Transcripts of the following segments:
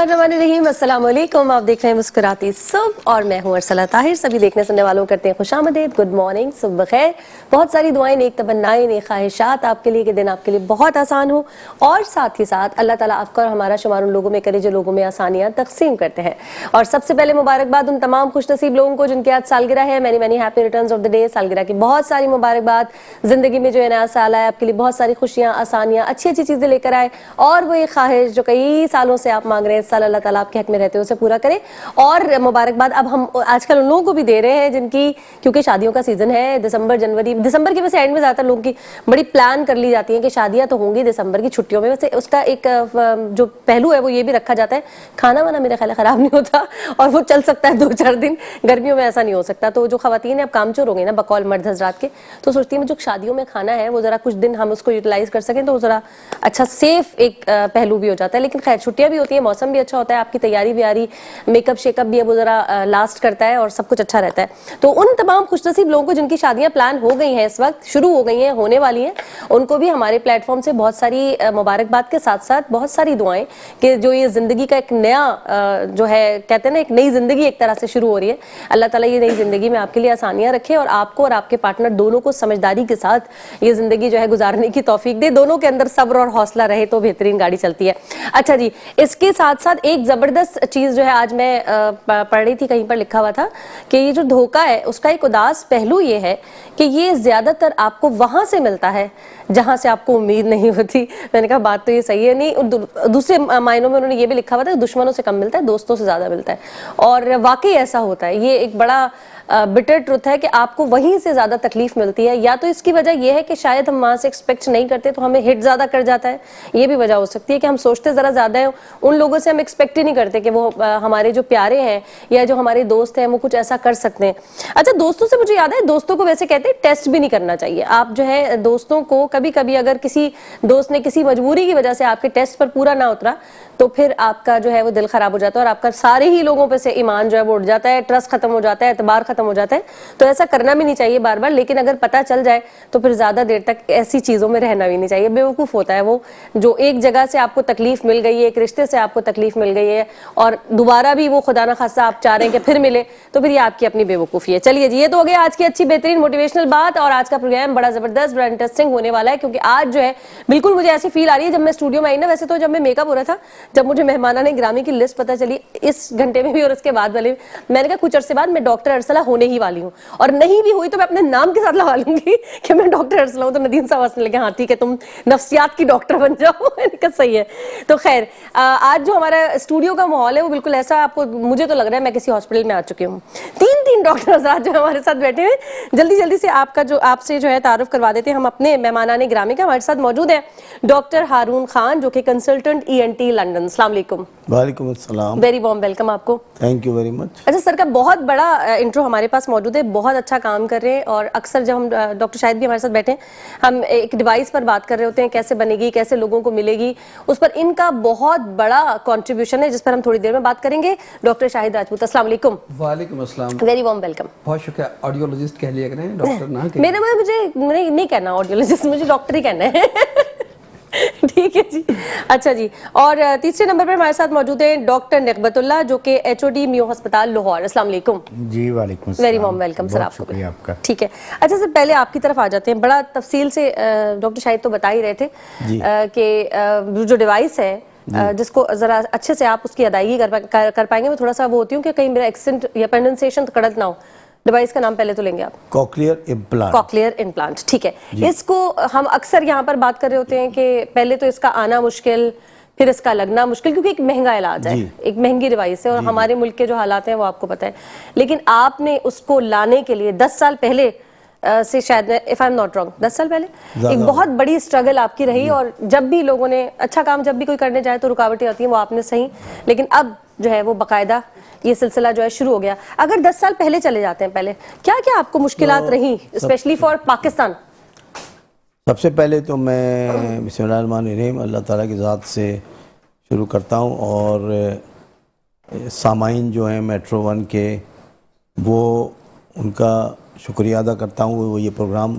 बिस्मिल्लाहिर्रहमानिर्रहीम। अस्सलाम वालेकुम। आप देख रहे हैं मुस्कुराती सुबह और मैं हूँ अरसला ताहिर। सभी देखने सुनने वालों करते हैं खुशामदीद, गुड मॉर्निंग, सुबह खैर। बहुत सारी दुआएं, नेक तमन्नाएं, नेक ख्वाहिशात आपके लिए कि दिन आपके लिए बहुत आसान हो और साथ ही साथ अल्लाह ताला आपका और हमारा शुमार उन लोगों में करे जो लोगों में आसानियाँ तकसीम करते हैं। और सबसे पहले मुबारकबाद उन तमाम खुशनसीब लोगों को जिनकी आज सालगिरह है। Many many happy returns of the day. सालगिरह की बहुत सारी मुबारकबाद। ज़िंदगी में जो है नया साल आए आपके लिए बहुत सारी खुशियाँ, आसानियाँ, अच्छी अच्छी चीज़ें लेकर आए और वो ये ख्वाहिश जो कई सालों से आप मांग रहे हैं, इस साल अल्लाह ताला आपके हक में रहते हुए उसे पूरा करे। और मुबारकबाद अब हम आजकल उन लोगों को भी दे रहे हैं जिनकी, क्योंकि शादियों का सीज़न है, दिसंबर जनवरी, दिसंबर की वैसे एंड में ज़्यादातर लोगों की बड़ी प्लान कर ली जाती है कि शादियाँ तो होंगी दिसंबर की छुट्टियों में। वैसे उसका एक जो पहलू है वो ये भी रखा जाता है, खाना वाना मेरा ख्याल ख़राब नहीं होता और वो चल सकता है 2-4 दिन। गर्मियों में ऐसा नहीं हो सकता। तो जो ख़वातीन है अब कामचोर हो गई ना बकौल मर्द हज़रात के, तो सोचती हैं जो शादियों में खाना है वो ज़रा कुछ दिन हम उसको यूटिलाइज़ कर सकें तो ज़रा अच्छा सेफ एक पहलू भी हो जाता है। लेकिन खैर छुट्टियाँ भी होती हैं, मौसम भी अच्छा होता है, आपकी तैयारी भी आ रही, मेकअप शेकअप भी है वो ज़रा लास्ट करता है और सब कुछ अच्छा रहता है। तो उन तमाम खुशनसीब लोगों को जिनकी शादियाँ प्लान हो गई हैं, इस वक्त शुरू हो गई हैं, होने वाली हैं, उनको भी हमारे प्लेटफॉर्म से बहुत सारी मुबारकबाद के साथ साथ बहुत सारी दुआएं कि जो ये ज़िंदगी का एक नया जो है कहते हैं ना एक नई ज़िंदगी एक तरह से शुरू हो रही है। अल्लाह ताला ये नई ज़िंदगी में आपके लिए आसानियाँ रखे और आपको और आपके पार्टनर दोनों को समझदारी के साथ ये ज़िंदगी जो है गुजारने की तौफीक दे। दोनों के अंदर सब्र और हौसला रहे तो बेहतरीन गाड़ी चलती है। अच्छा जी, इसके साथ साथ एक ज़बरदस्त चीज़ जो है आज मैं पढ़ रही थी, कहीं पर लिखा हुआ था कि ये जो धोखा है उसका एक उदास पहलू ये है कि ये ज़्यादातर आपको वहाँ से मिलता है जहाँ से आपको उम्मीद नहीं होती। मैंने कहा बात तो ये सही है, नहीं दूसरे मायनों में उन्होंने ये भी लिखा हुआ था दुश्मनों से कम मिलता है, दोस्तों से ज़्यादा मिलता है। और वाकई ऐसा होता है, ये एक बड़ा बिटर ट्रुथ है कि आपको वहीं से ज़्यादा तकलीफ मिलती है। या तो इसकी वजह यह है कि शायद हम वहाँ से एक्सपेक्ट नहीं करते तो हमें हिट ज़्यादा कर जाता है, ये भी वजह हो सकती है कि हम सोचते ज़रा ज़्यादा है, उन लोगों से हम एक्सपेक्ट ही नहीं करते कि वो हमारे जो प्यारे हैं या जो हमारे दोस्त हैं वो कुछ ऐसा कर सकते हैं। अच्छा, दोस्तों से मुझे याद है, दोस्तों को वैसे कहते हैं टेस्ट भी नहीं करना चाहिए। आप जो है दोस्तों को कभी कभी अगर किसी दोस्त ने किसी मजबूरी की वजह से आपके टेस्ट पर पूरा ना उतरा तो फिर आपका जो है वो दिल खराब हो जाता है और आपका सारे ही लोगों पे से ईमान जो है वो उठ जाता है, ट्रस्ट खत्म हो जाता है, एतबार खत्म हो जाता है। तो ऐसा करना भी नहीं चाहिए बार बार। लेकिन अगर पता चल जाए तो फिर ज़्यादा देर तक ऐसी चीज़ों में रहना भी नहीं चाहिए। बेवकूफ़ होता है वो जो एक जगह से आपको तकलीफ मिल गई है, एक रिश्ते से आपको तकलीफ मिल गई है और दोबारा भी वो खुदा ना खास्ता आप चाह रहे हैं कि फिर मिले, तो फिर ये आपकी अपनी बेवकूफ़ी है। चलिए जी, ये तो हो गया आज की अच्छी बेहतरीन मोटिवेशनल बात। और आज का प्रोग्राम बड़ा ज़बरदस्त, बड़ा इंटरेस्टिंग होने वाला है क्योंकि आज जो है बिल्कुल मुझे ऐसी फील आ रही है जब मैं स्टूडियो में आई ना, वैसे तो जब मैं मेकअप हो रहा था, जब मुझे मेहमाना ग्रामी की लिस्ट पता चली इस घंटे में भी और उसके बाद वाले, मैंने कहा कुछ अरसे बाद मैं डॉक्टर अरसला होने ही वाली हूँ और नहीं भी हुई तो मैं अपने नाम के साथ लगा लूंगी कि मैं डॉक्टर अरसला हूँ। तो नदीम साहब हंसने लगे, हाँ ठीक है तुम नफ्सियात की डॉक्टर बन जाओ। मैंने कहा सही है। तो खैर आज जो हमारा स्टूडियो का माहौल है वो बिल्कुल ऐसा, आपको मुझे तो लग रहा है मैं किसी हॉस्पिटल में आ चुकी हूँ। 3 डॉक्टर हज़रात जो हमारे साथ बैठे हुए, जल्दी जल्दी से आपसे जो है तारुफ करवा देते हैं हम अपने मेहमानाने ग्रामी का। हमारे साथ मौजूद है डॉक्टर हारून खान जो कि कंसल्टेंट ENT लंदन। अस्सलाम वालेकुम। वालेकुम अस्सलाम। वेरी वार्म वेलकम आपको। Thank you very much. अच्छा, सर का बहुत बड़ा इंट्रो हमारे पास मौजूद है, बहुत अच्छा काम कर रहे हैं और अक्सर जब हम डॉक्टर शाहिद भी हमारे साथ बैठे हैं, हम एक डिवाइस पर बात कर रहे होते हैं कैसे बनेगी, कैसे लोगों को मिलेगी, उस पर इनका बहुत बड़ा कंट्रीब्यूशन है जिस पर हम थोड़ी देर में बात करेंगे। डॉक्टर शाहिद राजपूत, अस्सलाम वालेकुम। वालेकुम अस्सलाम। Very warm welcome. बहुत शुक्रिया। ऑडियोलॉजिस्ट कह लिया करें, डॉक्टर ना कहें। मेरे मुझे नहीं कहना ऑडियोलॉजिस्ट, मुझे डॉक्टर ही कहना है। ठीक है जी। अच्छा जी, और तीसरे नंबर पर हमारे साथ मौजूद है डॉक्टर निकबतुल्लाह जो कि HOD मियो अस्पताल लाहौर। अस्सलाम वालेकुम। जी वालेकुम। वेरी वार्म वेलकम सर आपको। आपका ठीक है। अच्छा सर, पहले आपकी तरफ आ जाते हैं। बड़ा तफसील से डॉक्टर शाहिद तो बता ही रहे थे कि जो डिवाइस है जिसको जरा अच्छे से आप उसकी अदायगी कर पाएंगे। मैं थोड़ा सा वो होती हूँ कि कहीं मेरा एक्सेंट या प्रोनाउंसिएशन गलत ना हो। डिवाइस का नाम पहले तो लेंगे आप। Cochlear implant. कॉकलियर इम्प्लांट, ठीक है। इसको हम अक्सर यहाँ पर बात कर रहे होते हैं कि पहले तो इसका आना मुश्किल, फिर इसका लगना मुश्किल, क्योंकि एक महंगा इलाज है, एक महंगी डिवाइस है और हमारे मुल्क के जो हालात हैं वो आपको पता है। लेकिन आपने उसको लाने के लिए 10 साल पहले से, शायद if I am not wrong 10 साल पहले एक बहुत बड़ी स्ट्रगल आपकी रही और जब भी लोगों ने अच्छा काम जब भी कोई करने जाए तो रुकावटें आती हैं, वो आपने सही। लेकिन अब जो है वो बाकायदा ये सिलसिला जो है शुरू हो गया। अगर 10 साल पहले चले जाते हैं, पहले क्या क्या आपको मुश्किलात रही, स्पेशली फॉर पाकिस्तान? सबसे पहले तो मैं बिस्मिल्लाहिर्रहमानिर्रहीम अल्लाह ताला की ज़ात से शुरू करता हूँ और सामाइन जो हैं मेट्रो 1 के, वो उनका शुक्रिया अदा करता हूँ। वो ये प्रोग्राम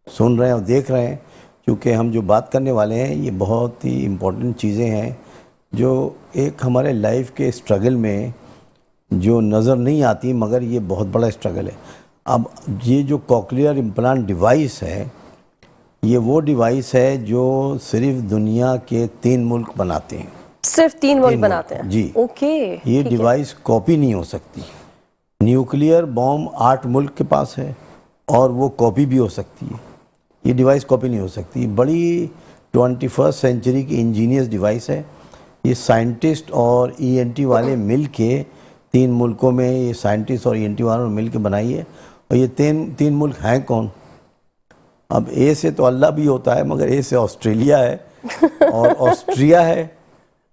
सुन रहे हैं और देख रहे हैं, क्योंकि हम जो बात करने वाले हैं ये बहुत ही इम्पोर्टेंट चीज़ें हैं جو ایک ہمارے لائف کے اسٹرگل میں جو نظر نہیں آتی مگر یہ بہت بڑا اسٹرگل ہے. اب یہ جو کوکلیئر امپلانٹ ڈیوائس ہے یہ وہ ڈیوائس ہے جو صرف دنیا کے 3 ملک بناتے ہیں. صرف 3 ملک بناتے ہیں؟ جی. اوکے. یہ ڈیوائس کاپی نہیں ہو سکتی. نیوکلیئر بوم 8 ملک کے پاس ہے اور وہ کاپی بھی ہو سکتی ہے. یہ ڈیوائس کاپی نہیں ہو سکتی. بڑی 21 سینچری کی انجینئرس ڈیوائس ہے. یہ سائنٹسٹ اور ای این ٹی والے مل کے 3 ملکوں میں یہ سائنٹسٹ اور ای این ٹی والوں نے مل کے بنائی ہے. اور یہ 3 ملک ہیں کون؟ اب اے سے تو اللہ بھی ہوتا ہے مگر اے سے آسٹریلیا ہے اور آسٹریا ہے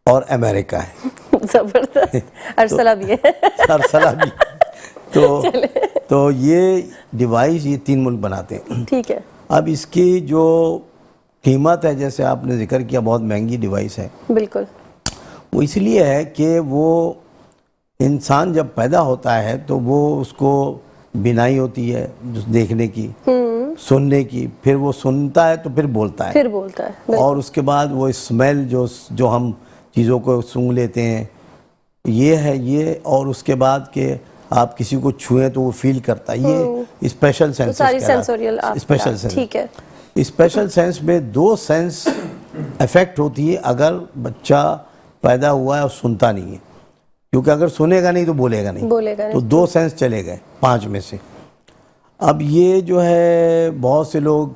اور امریکہ ہے. زبردست. ارسلہ بھی ہے. ارسلہ بھی. تو یہ ڈیوائس یہ 3 ملک بناتے ہیں. ٹھیک ہے. اب اس کی جو قیمت ہے جیسے آپ نے ذکر کیا بہت مہنگی ڈیوائس ہے. بالکل. وہ اس لیے ہے کہ وہ انسان جب پیدا ہوتا ہے تو وہ اس کو بینائی ہوتی ہے دیکھنے کی سننے کی. پھر وہ سنتا ہے تو پھر بولتا ہے. اور اس کے بعد وہ اسمیل جو ہم چیزوں کو سونگھ لیتے ہیں یہ ہے یہ. اور اس کے بعد کہ آپ کسی کو چھوئیں تو وہ فیل کرتا ہے. یہ اسپیشل سینس. Special sense. ٹھیک ہے. اسپیشل سینس میں 2 سینس افیکٹ ہوتی ہے اگر بچہ پیدا ہوا ہے اور سنتا نہیں ہے. کیونکہ اگر سنے گا نہیں تو بولے گا نہیں. تو 2 سینس چلے گئے 5 میں سے. اب یہ جو ہے بہت سے لوگ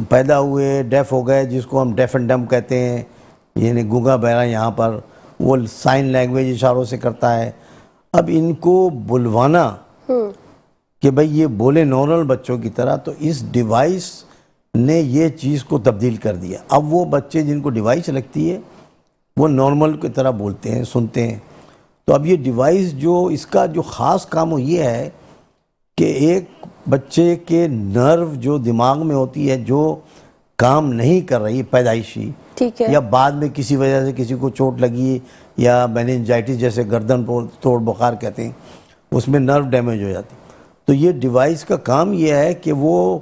پیدا ہوئے ڈیف ہو گئے جس کو ہم ڈیف اینڈ ڈمب کہتے ہیں. یعنی گونگا بہرا یہاں پر وہ سائن لینگویج اشاروں سے کرتا ہے. اب ان کو بلوانا کہ بھئی یہ بولے نارمل بچوں کی طرح تو اس ڈیوائس نے یہ چیز کو تبدیل کر دیا. اب وہ بچے جن کو ڈیوائس لگتی ہے وہ نارمل کی طرح بولتے ہیں سنتے ہیں. تو اب یہ ڈیوائس جو اس کا جو خاص کام وہ یہ ہے کہ ایک بچے کے نرو جو دماغ میں ہوتی ہے جو کام نہیں کر رہی پیدائشی یا بعد میں کسی وجہ سے کسی کو چوٹ لگی یا میننجائٹس جیسے گردن توڑ بخار کہتے ہیں اس میں نرو ڈیمیج ہو جاتی. تو یہ ڈیوائس کا کام یہ ہے کہ وہ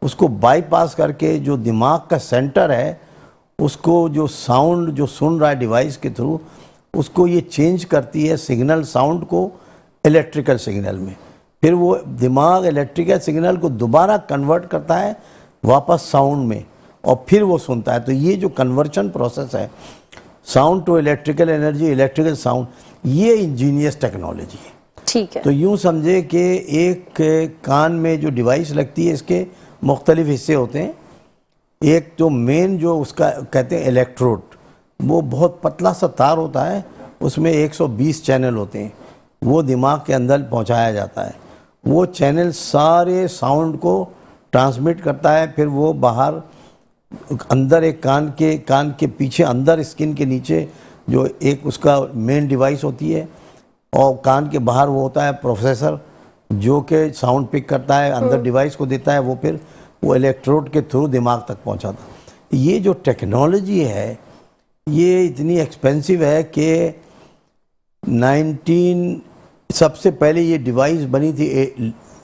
اس کو بائی پاس کر کے جو دماغ کا سینٹر ہے اس کو جو ساؤنڈ جو سن رہا ہے ڈیوائس کے تھرو اس کو یہ چینج کرتی ہے سگنل ساؤنڈ کو الیکٹریکل سگنل میں. پھر وہ دماغ الیکٹریکل سگنل کو دوبارہ کنورٹ کرتا ہے واپس ساؤنڈ میں اور پھر وہ سنتا ہے. تو یہ جو کنورشن پروسیس ہے sound to electrical energy electrical sound یہ انجینئرس ٹیکنالوجی ہے. ٹھیک ہے. تو یوں سمجھے کہ ایک کان میں جو ڈیوائس لگتی ہے اس کے مختلف حصے ہوتے ہیں. ایک تو مین جو اس کا کہتے ہیں الیکٹروڈ وہ بہت پتلا سا تار ہوتا ہے اس میں 120 چینل ہوتے ہیں وہ دماغ کے اندر پہنچایا جاتا ہے. وہ چینل سارے ساؤنڈ کو ٹرانسمٹ کرتا ہے. پھر وہ باہر اندر ایک کان کے پیچھے اندر اسکن کے نیچے جو ایک اس کا مین ڈیوائس ہوتی ہے اور کان کے باہر وہ ہوتا ہے پروسیسر جو کہ ساؤنڈ پک کرتا ہے اندر ڈیوائس کو دیتا ہے وہ پھر وہ الیکٹروڈ کے تھرو دماغ تک پہنچاتا. یہ جو ٹیکنالوجی ہے یہ اتنی ایکسپینسو ہے کہ سب سے پہلے یہ ڈیوائس بنی تھی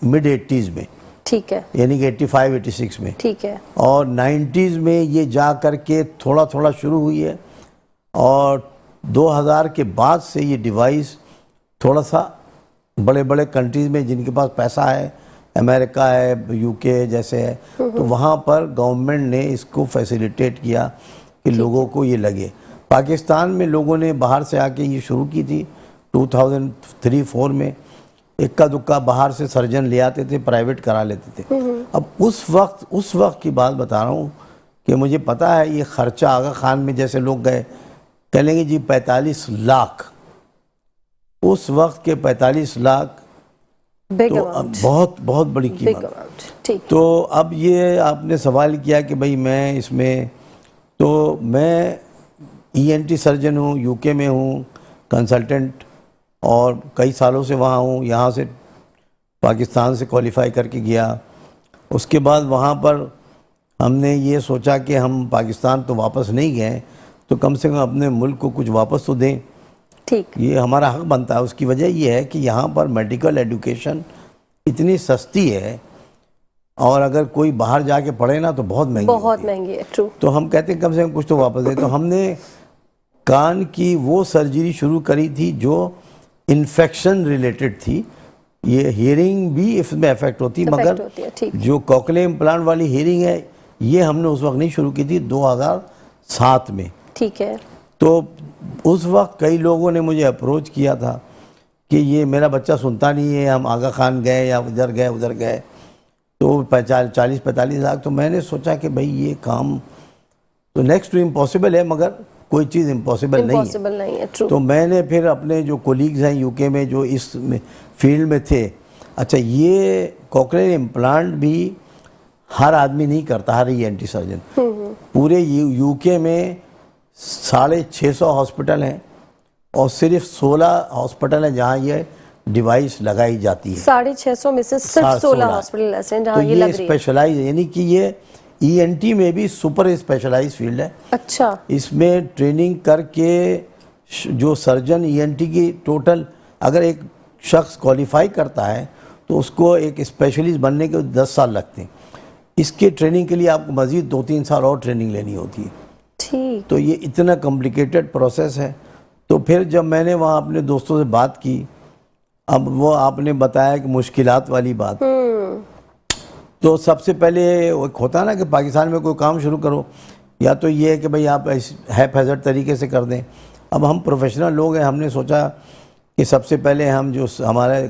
مڈ 80s میں. ٹھیک ہے. یعنی کہ 85-86 میں. ٹھیک ہے. اور 90s میں یہ جا کر کے تھوڑا تھوڑا شروع ہوئی ہے اور 2000 کے بعد سے یہ ڈیوائس تھوڑا سا بڑے بڑے کنٹریز میں جن کے پاس پیسہ ہے امریکہ ہے یو کے جیسے ہے تو وہاں پر گورنمنٹ نے اس کو فیسیلیٹیٹ کیا کہ لوگوں کو یہ لگے. پاکستان میں لوگوں نے باہر سے آ کے یہ شروع کی تھی 2003-04 میں. اکا دکا باہر سے سرجن لے آتے تھے پرائیویٹ کرا لیتے تھے. اب اس وقت کی بات بتا رہا ہوں کہ مجھے پتا ہے یہ خرچہ آغا خان میں جیسے لوگ گئے کہہ لیں گے جی 45 لاکھ. اس وقت کے 45 لاکھ تو بہت بہت بڑی قیمت. تو اب یہ آپ نے سوال کیا کہ بھئی میں اس میں تو میں ای این ٹی سرجن ہوں یو کے میں ہوں کنسلٹنٹ اور کئی سالوں سے وہاں ہوں. یہاں سے پاکستان سے کوالیفائی کر کے گیا. اس کے بعد وہاں پر ہم نے یہ سوچا کہ ہم پاکستان تو واپس نہیں گئے تو کم سے کم اپنے ملک کو کچھ واپس تو دیں. ٹھیک. یہ ہمارا حق بنتا ہے. اس کی وجہ یہ ہے کہ یہاں پر میڈیکل ایڈوکیشن اتنی سستی ہے اور اگر کوئی باہر جا کے پڑھے نا تو بہت مہنگی ہے. ٹرو. تو ہم کہتے ہیں کم سے کم کچھ تو واپس دیں. تو ہم نے کان کی وہ سرجری شروع کری تھی جو انفیکشن ریلیٹڈ تھی. یہ ہیئرنگ بھی اس میں افیکٹ ہوتی ہے, مگر ہوتی ہے, ٹھیک. جو کوکلیئر امپلانٹ والی ہیئرنگ ہے یہ ہم نے اس وقت نہیں شروع کی تھی, 2007 میں. ٹھیک ہے. تو اس وقت کئی لوگوں نے مجھے اپروچ کیا تھا کہ یہ میرا بچہ سنتا نہیں ہے, ہم آغا خان گئے یا ادھر گئے تو 40-45 لاکھ. تو میں نے سوچا کہ بھئی یہ کام تو نیکسٹ ٹو امپاسبل ہے, مگر کوئی چیز امپاسبل نہیں ہے. تو میں نے پھر اپنے جو کولیگز ہیں یو کے میں جو اس فیلڈ میں تھے, اچھا یہ کوکلیئر امپلانٹ بھی ہر آدمی نہیں کرتا, ہر ENT سرجن. پورے یو کے میں 650 ہاسپٹل ہیں اور صرف 16 ہاسپٹل ہیں جہاں یہ ڈیوائس لگائی جاتی ہے. 650 میں سے صرف 16 ہاسپٹل ایسے ہیں جہاں یہ لگ رہی ہے. اسپیشلائز یعنی کہ یہ ENT میں بھی سپر اسپیشلائز فیلڈ ہے. اچھا. اس میں ٹریننگ کر کے جو سرجن ENT کی ٹوٹل اگر ایک شخص کوالیفائی کرتا ہے تو اس کو ایک اسپیشلسٹ بننے کے 10 سال لگتے ہیں. اس کے ٹریننگ کے لیے آپ کو مزید 2-3 سال اور ٹریننگ لینی ہوتی ہے. ٹھیک. تو یہ اتنا کمپلیکیٹڈ پروسیس ہے. تو پھر جب میں نے وہاں اپنے دوستوں سے بات کی, اب وہ آپ نے بتایا کہ مشکلات والی بات, تو سب سے پہلے ایک ہوتا ہے نا کہ پاکستان میں کوئی کام شروع کرو یا تو یہ ہے کہ بھئی آپ ہیپ ہیزرڈ طریقے سے کر دیں. اب ہم پروفیشنل لوگ ہیں, ہم نے سوچا کہ سب سے پہلے ہم جو ہمارے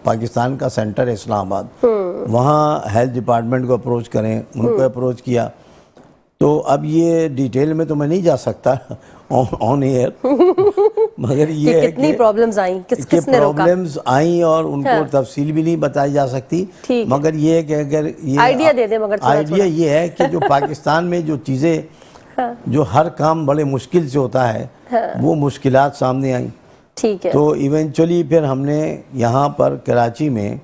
پاکستان کا سینٹر ہے اسلام آباد, وہاں ہیلتھ ڈپارٹمنٹ کو اپروچ کریں, ان کو اپروچ کیا. تو اب یہ ڈیٹیل میں تو میں نہیں جا سکتا آن ایئر, مگر یہ ہے کتنی پرابلمز آئیں, کس نے روکا, پرابلمز آئیں اور ان کو تفصیل بھی نہیں بتائی جا سکتی. مگر یہ ہے کہ اگر یہ آئیڈیا دے دیں, مگر آئیڈیا یہ ہے کہ جو پاکستان میں جو چیزیں جو ہر کام بڑے مشکل سے ہوتا ہے وہ مشکلات سامنے آئیں. ٹھیک ہے. تو ایونچولی پھر ہم نے یہاں پر کراچی میں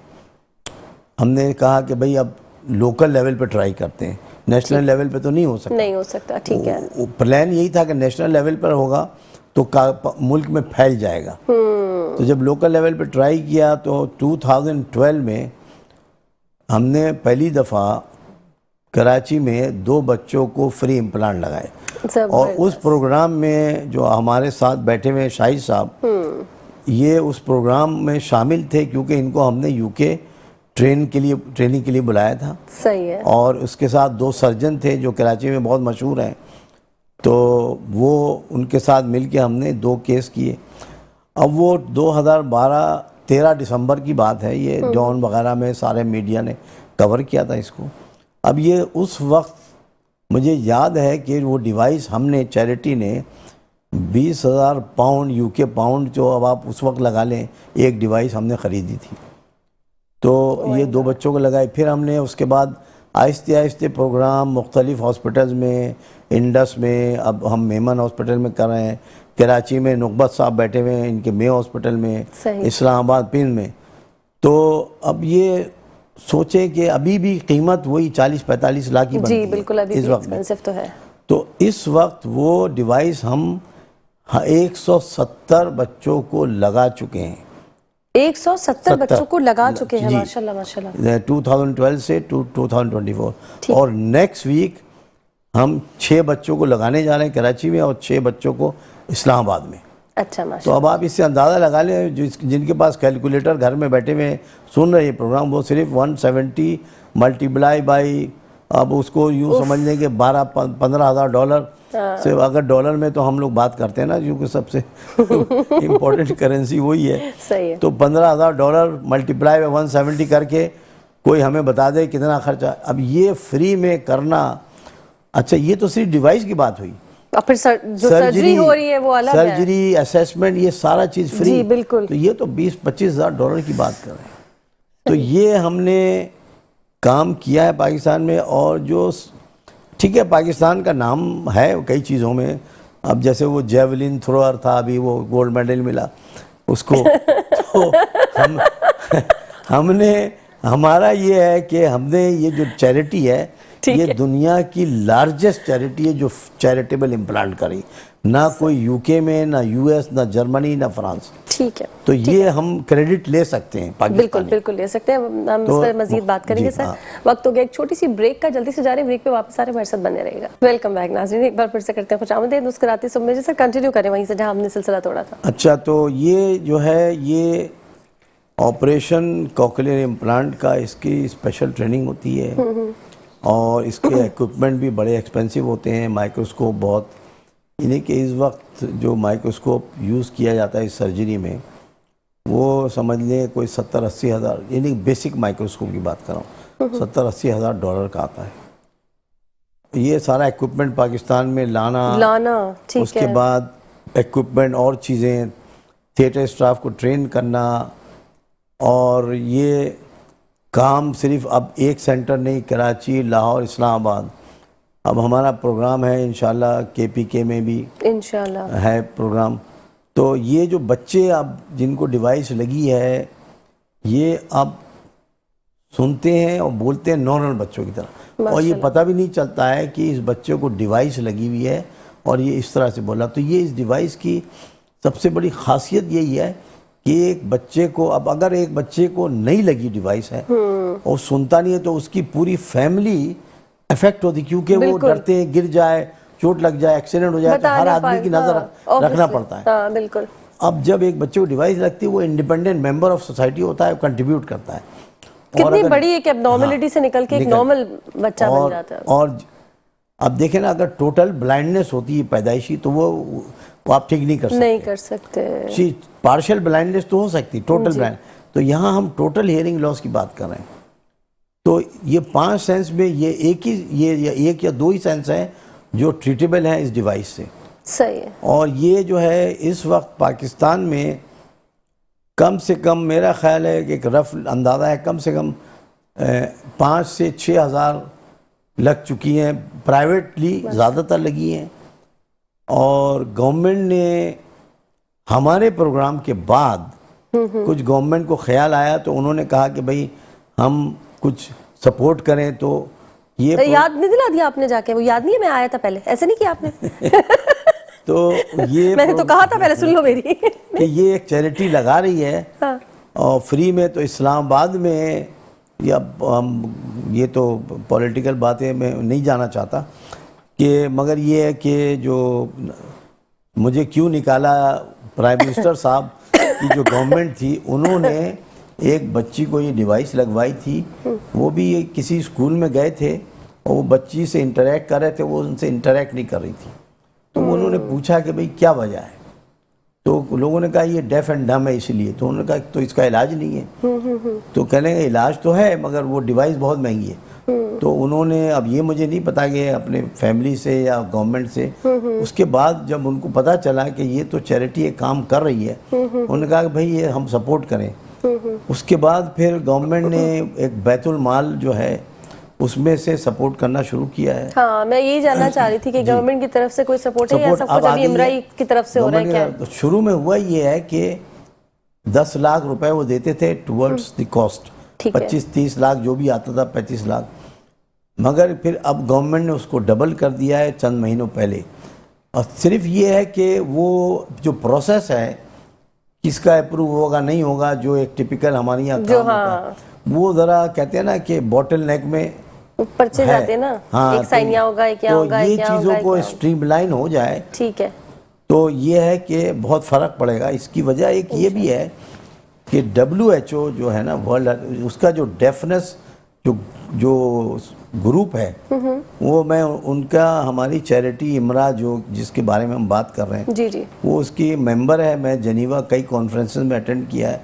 ہم نے کہا کہ بھئی اب لوکل لیول پہ ٹرائی کرتے ہیں, نیشنل لیول پہ تو نہیں ہو سکتا. ٹھیک ہے. پلان یہی تھا کہ نیشنل لیول پر ہوگا تو ملک میں پھیل جائے گا. تو جب لوکل لیول پہ ٹرائی کیا تو 2012 میں ہم نے پہلی دفعہ کراچی میں 2 بچوں کو فری امپلانٹ لگائے. اور اس پروگرام میں جو ہمارے ساتھ بیٹھے ہوئے شاہد صاحب, یہ اس پروگرام میں شامل تھے کیونکہ ان کو ہم نے یو کے ٹریننگ کے لیے بلایا تھا. صحیح ہے. اور اس کے ساتھ 2 سرجن تھے جو کراچی میں بہت مشہور ہیں, تو وہ ان کے ساتھ مل کے ہم نے 2 کیس کیے. اب وہ 2012-13 دسمبر کی بات ہے, یہ ڈان وغیرہ میں سارے میڈیا نے کور کیا تھا اس کو. اب یہ اس وقت مجھے یاد ہے کہ وہ ڈیوائس ہم نے چیریٹی نے 20,000 پاؤنڈ یو کے پاؤنڈ جو اب آپ اس وقت لگا لیں, ایک ڈیوائس ہم نے خریدی تھی. تو یہ 2 بچوں کو لگائی. پھر ہم نے اس کے بعد آہستہ آہستہ پروگرام مختلف ہاسپٹلز میں, انڈس میں, اب ہم میمن ہاسپٹل میں کر رہے ہیں, کراچی میں نقبت صاحب بیٹھے ہوئے ہیں ان کے میو ہاسپٹل میں, اسلام آباد پنڈ میں. تو اب یہ سوچیں کہ ابھی بھی قیمت وہی 40-45 لاکھ کی بنتی ہے. جی بالکل, ابھی بھی ایکسپینسو تو ہے. تو اس وقت وہ ڈیوائس ہم 170 بچوں کو لگا چکے ہیں. 170 بچوں کو لگا چکے ہیں. ماشاءاللہ ماشاءاللہ. 2012 سے 2024. اور نیکسٹ ویک ہم 6 بچوں کو لگانے جا رہے ہیں کراچی میں اور 6 بچوں کو اسلام آباد میں. اچھا ماشاءاللہ. تو اب آپ اس سے اندازہ لگا لیں, جن کے پاس کیلکولیٹر گھر میں بیٹھے ہوئے سن رہے ہیں پروگرام, وہ صرف 170 ملٹیپلائی بائی, اب اس کو یوں سمجھ لیں کہ $15,000 سے, اگر ڈالر میں تو ہم لوگ بات کرتے ہیں نا کیونکہ سب سے امپورٹنٹ کرنسی وہی ہے. صحیح ہے. تو $15,000 ملٹیپلائی بائی 170 کر کے کوئی ہمیں بتا دے کتنا خرچہ. اب یہ فری میں کرنا, اچھا یہ تو صرف ڈیوائس کی بات ہوئی, اور پھر جو سرجری ہو رہی ہے وہ الگ ہے, سرجری اسیسمنٹ یہ سارا چیز فری. جی بالکل. تو یہ تو $20,000-25,000 کی بات کر رہے ہیں. تو یہ ہم نے کام کیا ہے پاکستان میں. اور جو ٹھیک ہے پاکستان کا نام ہے کئی چیزوں میں, اب جیسے وہ جیولن تھروور تھا, ابھی وہ گولڈ میڈل ملا اس کو. تو ہم نے ہمارا یہ ہے کہ ہم نے یہ جو چیریٹی ہے یہ دنیا کی لارجسٹ چیریٹی ہے جو چیریٹیبل امپلانٹ کری، نہ کوئی یو کے میں، نہ یو ایس، نہ جرمنی، نہ فرانس. ٹھیک ہے، تو یہ ہم کریڈٹ لے سکتے ہیں بالکل پاکستان. بالکل لے سکتے ہیں. ہم اس پر مزید بات کریں گے. سر وقت ہو گیا ایک چھوٹی سی بریک کا، جلدی سے جا رہے ہیں بریک پہ، واپس آ رہے ہیں، ہمارے ساتھ بنے رہے گا. ویلکم بیک ناظرین، ایک بار پھر سے کرتے ہیں خوش آمدید مسکراتی صبح میں. جی سر کنٹینیو کریں وہیں سے جہاں ہم نے سلسلہ توڑا تھا. اچھا، تو یہ جو ہے یہ آپریشن کوکلیئر امپلانٹ کا اس کی اسپیشل ٹریننگ ہوتی ہے، اور اس کے ایکوپمنٹ بھی بڑے ایکسپینسو ہوتے ہیں. مائکروسکوپ بہت، یعنی کہ اس وقت جو مائکروسکوپ یوز کیا جاتا ہے اس سرجری میں وہ سمجھ لیں کوئی 70-80 ہزار، یعنی بیسک مائکروسکوپ کی بات کر رہا ہوں، 70-80 ہزار ڈالر کا آتا ہے. یہ سارا ایکوپمنٹ پاکستان میں لانا، اس کے بعد ایکوپمنٹ اور چیزیں، تھیٹر اسٹاف کو ٹرین کرنا، اور یہ کام صرف اب ایک سینٹر نہیں، کراچی، لاہور، اسلام آباد. اب ہمارا پروگرام ہے انشاءاللہ کے پی میں بھی انشاءاللہ ہے پروگرام. تو یہ جو بچے اب جن کو ڈیوائس لگی ہے یہ اب سنتے ہیں اور بولتے ہیں نارمل بچوں کی طرح، اور یہ پتہ بھی نہیں چلتا ہے کہ اس بچے کو ڈیوائس لگی ہوئی ہے اور یہ اس طرح سے بولا. تو یہ اس ڈیوائس کی سب سے بڑی خاصیت یہی ہے کہ ایک بچے کو، اب اگر ایک بچے کو نہیں لگی ڈیوائس ہے اور سنتا نہیں ہے تو اس کی پوری فیملی افیکٹ ہوتی، کیونکہ وہ ڈرتے ہیں گر جائے، چوٹ لگ جائے، ایکسیڈنٹ ہو جائے تو ہر آدمی کی نظر رکھنا پڑتا ہے. بالکل. اب جب ایک بچے کو ڈیوائس لگتی ہے وہ انڈیپینڈنٹ ممبر آف سوسائٹی ہوتا ہے، کنٹریبیوٹ کرتا ہے. کتنی بڑی ایک ایبنارملٹی سے نکل کے ایک نارمل بچہ بن جاتا ہے. اور اب دیکھیں نا، اگر ٹوٹل بلائنڈنس ہوتی ہے پیدائشی تو وہ آپ ٹھیک نہیں کر سکتے. پارشل بلائنڈنس تو ہو سکتی، ٹوٹل بلائنڈ. تو یہاں ہم ٹوٹل ہیئرنگ لاس کی بات کر رہے ہیں. تو یہ 5 سینس میں یہ ایک یا 2 ہی سینس ہیں جو ٹریٹیبل ہیں اس ڈیوائس سے. صحیح ہے. اور یہ جو ہے اس وقت پاکستان میں کم سے کم، میرا خیال ہے کہ ایک رف اندازہ ہے، کم سے کم 5 سے 6 ہزار لگ چکی ہیں. پرائیویٹلی زیادہ تر لگی ہیں، اور گورنمنٹ نے ہمارے پروگرام کے بعد کچھ گورنمنٹ کو خیال آیا تو انہوں نے کہا کہ بھئی ہم کچھ سپورٹ کریں. تو یہ یاد نہیں دلا دیا آپ نے جا کے؟ وہ یاد نہیں ہے میں آیا تھا پہلے، ایسے نہیں کیا آپ نے؟ تو یہ میں نے تو کہا تھا پہلے سن لو میری کہ یہ ایک چیریٹی لگا رہی ہے اور فری میں. تو اسلام آباد میں، یا ہم یہ تو پولیٹیکل باتیں میں نہیں جانا چاہتا کہ، مگر یہ ہے کہ جو مجھے کیوں نکالا، پرائم منسٹر صاحب کی جو گورنمنٹ تھی انہوں نے ایک بچی کو یہ ڈیوائس لگوائی تھی. وہ بھی کسی اسکول میں گئے تھے اور وہ بچی سے انٹریکٹ کر رہے تھے، وہ ان سے انٹریکٹ نہیں کر رہی تھی. تو انہوں نے پوچھا کہ بھئی کیا وجہ ہے؟ تو لوگوں نے کہا یہ ڈیف اینڈ ڈم ہے اس لیے. تو انہوں نے کہا تو اس کا علاج نہیں ہے. تو کہنے کا علاج تو ہے مگر وہ ڈیوائس بہت مہنگی ہے. تو انہوں نے، اب یہ مجھے نہیں پتا کہ اپنے فیملی سے یا گورنمنٹ سے، اس کے بعد جب ان کو پتا چلا کہ یہ تو چیریٹی ایک کام کر رہی ہے، انہوں نے کہا کہ بھئی یہ ہم سپورٹ کریں. اس کے بعد پھر گورنمنٹ نے ایک بیت المال جو ہے اس میں سے سپورٹ کرنا شروع کیا ہے. ہاں میں یہی جاننا چاہ رہی تھی کہ گورنمنٹ کی طرف سے کوئی سپورٹ ہے یا سب کچھ ابھی امرائی کی طرف سے ہو رہا ہے؟ کیا شروع میں ہوا یہ ہے کہ 10 لاکھ روپے وہ دیتے تھے ٹورڈز دی کاسٹ، 25-30 لاکھ جو بھی آتا تھا، 35 لاکھ. مگر پھر اب گورنمنٹ نے اس کو ڈبل کر دیا ہے چند مہینوں پہلے. اور صرف یہ ہے کہ وہ جو پروسیس ہے کس کا اپروو ہوگا نہیں ہوگا، جو ایک ٹپیکل ہمارے یہاں کام ہوتا ہے وہ ذرا کہتے ہیں نا کہ باٹل نیک میں پرچے جاتے ہیں نا، ایک سائنیا ہوگا، ایک کیا ہوگا، تو یہ چیزوں کو اسٹریم لائن ہو جائے. ٹھیک ہے. تو یہ ہے کہ بہت فرق پڑے گا. اس کی وجہ ایک یہ بھی ہے کہ WHO جو ہے نا ورلڈ، اس کا جو ڈیفنس جو گروپ ہے وہ، میں ان کا ہماری چیریٹی امرا جو جس کے بارے میں ہم بات کر رہے ہیں، جی جی، وہ اس کی ممبر ہے. میں جنیوا کئی کانفرنسز میں اٹینڈ کیا ہے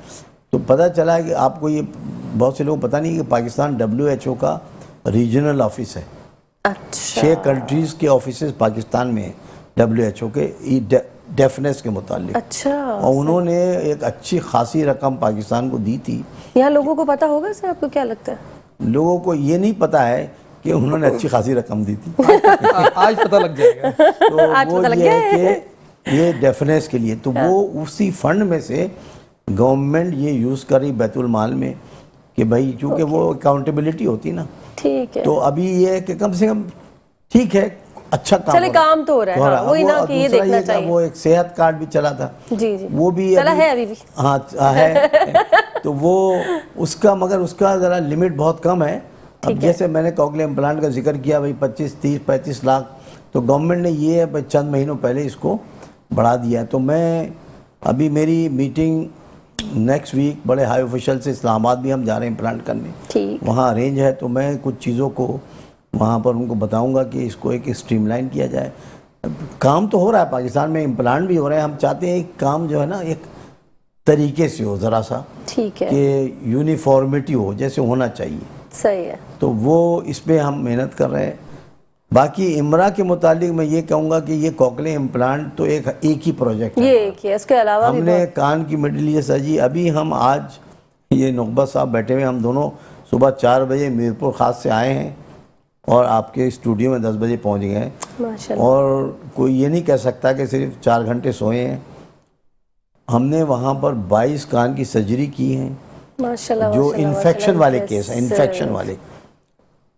تو پتہ چلا کہ آپ کو یہ بہت سے لوگ پتہ نہیں کہ پاکستان WHO کا ریجنل آفس ہے. اچھا. 6 کنٹریز کے آفیسز پاکستان میں ہیں WHO کے ڈیفنس کے متعلق. اچھا. اور انہوں نے ایک اچھی خاصی رقم پاکستان کو دی تھی. یہاں لوگوں کو پتہ ہوگا سر؟ آپ کو کیا لگتا ہے؟ لوگوں کو یہ نہیں پتہ ہے کہ انہوں نے اچھی خاصی رقم دی تھی. آج پتہ لگ جائے گا. تو وہ یہ ہے کہ یہ ڈیفنس کے لیے، تو وہ اسی فنڈ میں سے گورنمنٹ یہ یوز کر رہی بیت المال میں کہ بھائی چونکہ وہ اکاؤنٹیبلٹی ہوتی نا، ٹھیک ہے، تو ابھی یہ ہے کہ کم سے کم ٹھیک ہے، اچھا کام چلے کام تو ہو رہا ہے، ہاں وہی نا کہ یہ دیکھنا چاہیے. وہ ایک صحت کارڈ بھی چلا تھا، جی جی وہ بھی چلا ہے ابھی بھی. ہاں ہے تو وہ اس کا، مگر اس کا ذرا لمٹ بہت کم ہے. اب جیسے میں نے کوکلیئر امپلانٹ کا ذکر کیا بھائی 25 30 35 لاکھ، تو گورنمنٹ نے یہ ہے چند مہینوں پہلے اس کو بڑھا دیا ہے. تو میں ابھی میری میٹنگ نیکسٹ ویک بڑے ہائی آفیشل سے اسلام آباد بھی ہم جا رہے ہیں امپلانٹ کرنے، ٹھیک وہاں ارینج ہے، تو میں کچھ چیزوں کو وہاں پر ان کو بتاؤں گا کہ اس کو ایک اسٹریم لائن کیا جائے. کام تو ہو رہا ہے پاکستان میں، امپلانٹ بھی ہو رہے ہیں، ہم چاہتے ہیں ایک کام جو ہے نا ایک طریقے سے ہو، ذرا سا ٹھیک ہے، کہ یونیفارمٹی ہو جیسے ہونا چاہیے. صحیح ہے. تو وہ اس پہ ہم محنت کر رہے ہیں. باقی امرا کے متعلق میں یہ کہوں گا کہ یہ کوکلیئر امپلانٹ تو ایک ہی پروجیکٹ ہے. یہ ایک ہی ہے، اس کے علاوہ ہم نے کان کی مڈل یہ سجی، ابھی ہم آج یہ نقبہ صاحب بیٹھے ہوئے، ہم دونوں صبح 4 بجے میرپور خاص سے آئے ہیں اور آپ کے اسٹوڈیو میں 10 بجے پہنچ گئے ہیں. ماشاءاللہ، اور کوئی یہ نہیں کہہ سکتا کہ صرف 4 گھنٹے سوئے ہیں. ہم نے وہاں پر 22 کان کی سرجری کی ہیں ماشاءاللہ، جو ماشاءاللہ، انفیکشن والے ماشاءاللہ. کیس ہیں، انفیکشن والے.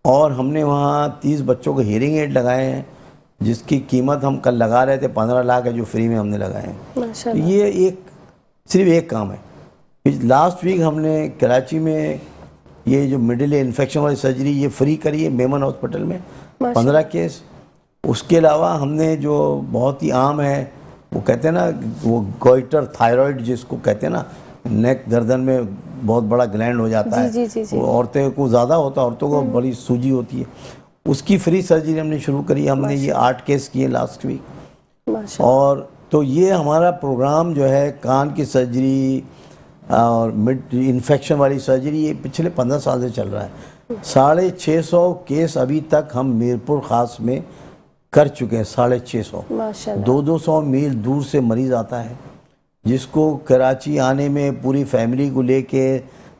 اور ہم نے وہاں 30 بچوں کو ہیئرنگ ایڈ لگائے ہیں جس کی قیمت ہم کل لگا رہے تھے 15 لاکھ ہے، جو فری میں ہم نے لگائے ہیں. تو ماشاءاللہ، یہ صرف ایک کام ہے. لاسٹ ویک ہم نے کراچی میں یہ جو مڈل انفیکشن والی سرجری یہ فری کری ہے میمن ہاسپٹل میں، 15 کیس. اس کے علاوہ ہم نے جو بہت ہی عام ہے وہ کہتے ہیں نا وہ گوئٹر تھائرائڈ جس کو کہتے ہیں نا، نیک گردن میں بہت بڑا گلینڈ ہو جاتا ہے، وہ عورتیں کو زیادہ ہوتا ہے، عورتوں کو بڑی سوجی ہوتی ہے، اس کی فری سرجری ہم نے شروع کری. ہم نے یہ 8 کیس کیے لاسٹ ویک. اور تو یہ ہمارا پروگرام جو ہے کان کی سرجری اور مڈ انفیکشن والی سرجری یہ پچھلے 15 سال سے چل رہا ہے. 650 کیس ابھی تک ہم میرپور خاص میں کر چکے ہیں. 650 200 میل دور سے مریض آتا ہے جس کو کراچی آنے میں پوری فیملی کو لے کے